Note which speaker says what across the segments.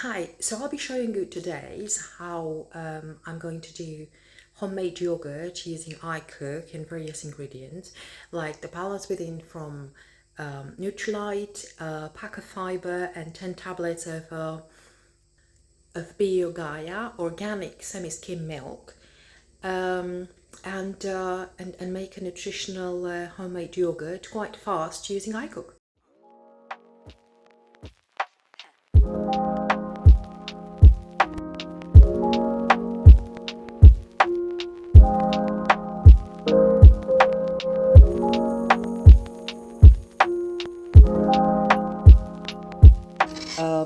Speaker 1: Hi, so I'll be showing you today how I'm going to do homemade yogurt using icook and various ingredients like the balance within from Nutrilite, a pack of fiber and 10 tablets of BioGaia organic semi-skim milk, and make a nutritional homemade yogurt quite fast using icook.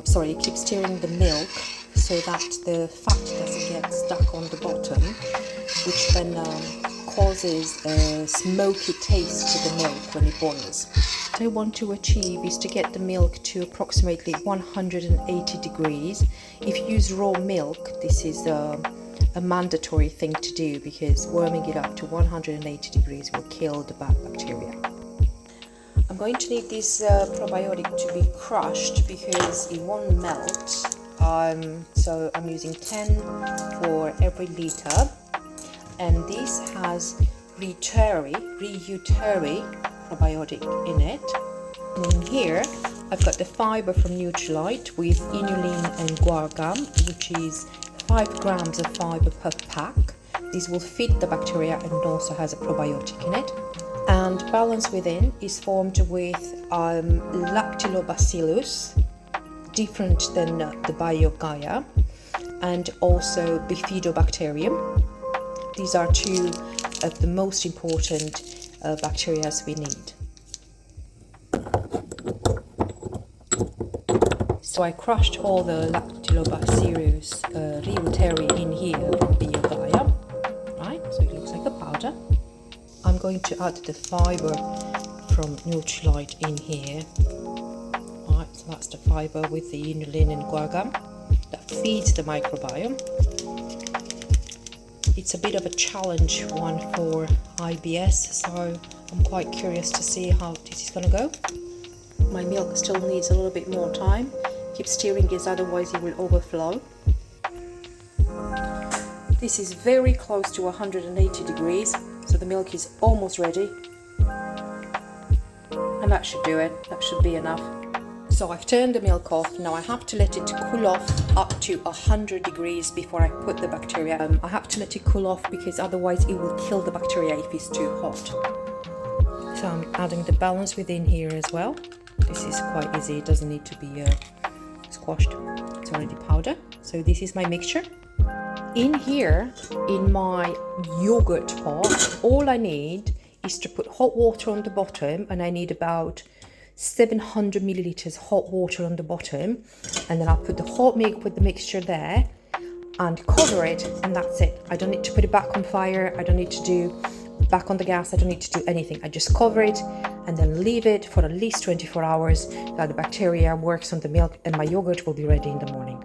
Speaker 1: Sorry, keep stirring the milk so that the fat doesn't get stuck on the bottom, which then causes a smoky taste to the milk when it boils. What I want to achieve is to get the milk to approximately 180 degrees. If you use raw milk, this is a mandatory thing to do because warming it up to 180 degrees will kill the bad bacteria. I'm going to need this probiotic to be crushed because it won't melt, so I'm using 10 for every liter, and this has Reuteri probiotic in it. And in here I've got the fiber from Nutrilite with inulin and guar, which is 5 grams of fiber per pack. This will feed the bacteria and also has a probiotic in it. And balance within is formed with Lactobacillus, different than the BioGaia, and also Bifidobacterium. These are two of the most important bacteria we need. So I crushed all the Lactobacillus Reuteri in here from BioGaia, right? So it looks like a powder. I'm going to add the fiber from Nutrilite in here. Right, so that's the fiber with the inulin and guar that feeds the microbiome. It's a bit of a challenge one for IBS, so I'm quite curious to see how this is going to go. My milk still needs a little bit more time. Keep stirring it, otherwise it will overflow. This is very close to 180 degrees. So the milk is almost ready, and that should do it. That should be enough. So I've turned the milk off. Now I have to let it cool off up to 100 degrees before I put the bacteria. I have to let it cool off because otherwise it will kill the bacteria if it's too hot. So I'm adding the balance within here as well. This is quite easy. It doesn't need to be squashed. It's already powder. So this is my mixture. In here, in my yogurt pot, all I need is to put hot water on the bottom, and I need about 700 milliliters hot water on the bottom, and then I'll put the hot milk with the mixture there and cover it, and that's it. I don't need to put it back on fire, I don't need to do back on the gas, I don't need to do anything. I just cover it and then leave it for at least 24 hours so that the bacteria works on the milk and my yogurt will be ready in the morning.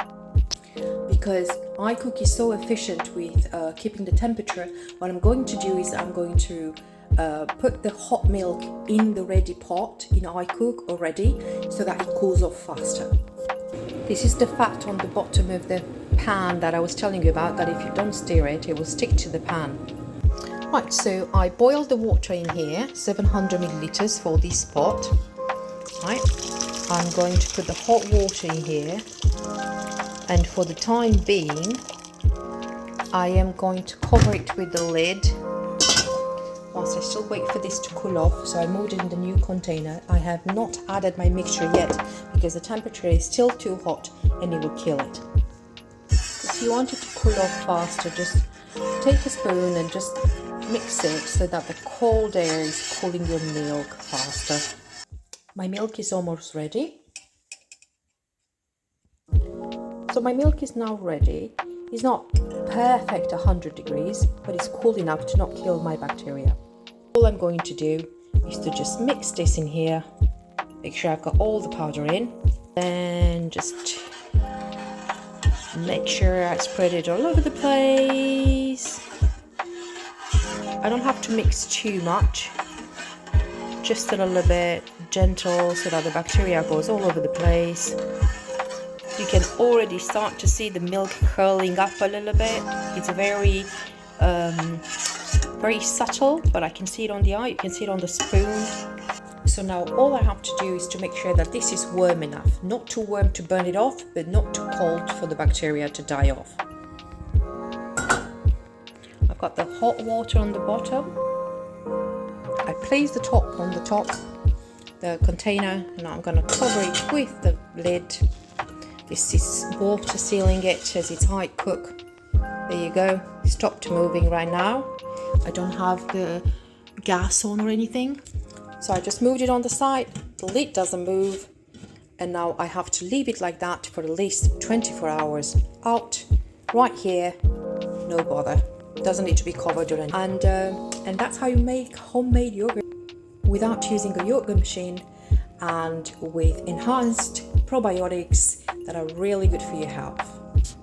Speaker 1: Because iCook is so efficient with keeping the temperature, what I'm going to do is I'm going to put the hot milk in the ready pot in iCook already so that it cools off faster. This is the fat on the bottom of the pan that I was telling you about, that if you don't stir it, it will stick to the pan. Right, so I boiled the water in here, 700 milliliters for this pot. Right, I'm going to put the hot water in here. And for the time being, I am going to cover it with the lid whilst I still wait for this to cool off. So I moved it in the new container. I have not added my mixture yet because the temperature is still too hot and it will kill it. If you want it to cool off faster, just take a spoon and just mix it so that the cold air is cooling your milk faster. My milk is almost ready. So my milk is now ready. It's not perfect 100 degrees, but it's cool enough to not kill my bacteria. All I'm going to do is to just mix this in here. Make sure I've got all the powder in. Then just make sure I spread it all over the place. I don't have to mix too much. Just a little bit gentle so that the bacteria goes all over the place. You can already start to see the milk curling up a little bit. It's very very subtle, but I can see it on the eye, you can see it on the spoon. So now all I have to do is to make sure that this is warm enough, not too warm to burn it off, but not too cold for the bacteria to die off. I've got the hot water on the bottom. I place the top on the top, the container, and I'm going to cover it with the lid. This is water sealing it as it's icook. There you go, it stopped moving right now. I don't have the gas on or anything, so I just moved it on the side. The lid doesn't move, and now I have to leave it like that for at least 24 hours out right here. No bother, doesn't need to be covered or anything. And that's how you make homemade yogurt without using a yogurt machine, and with enhanced probiotics that are really good for your health.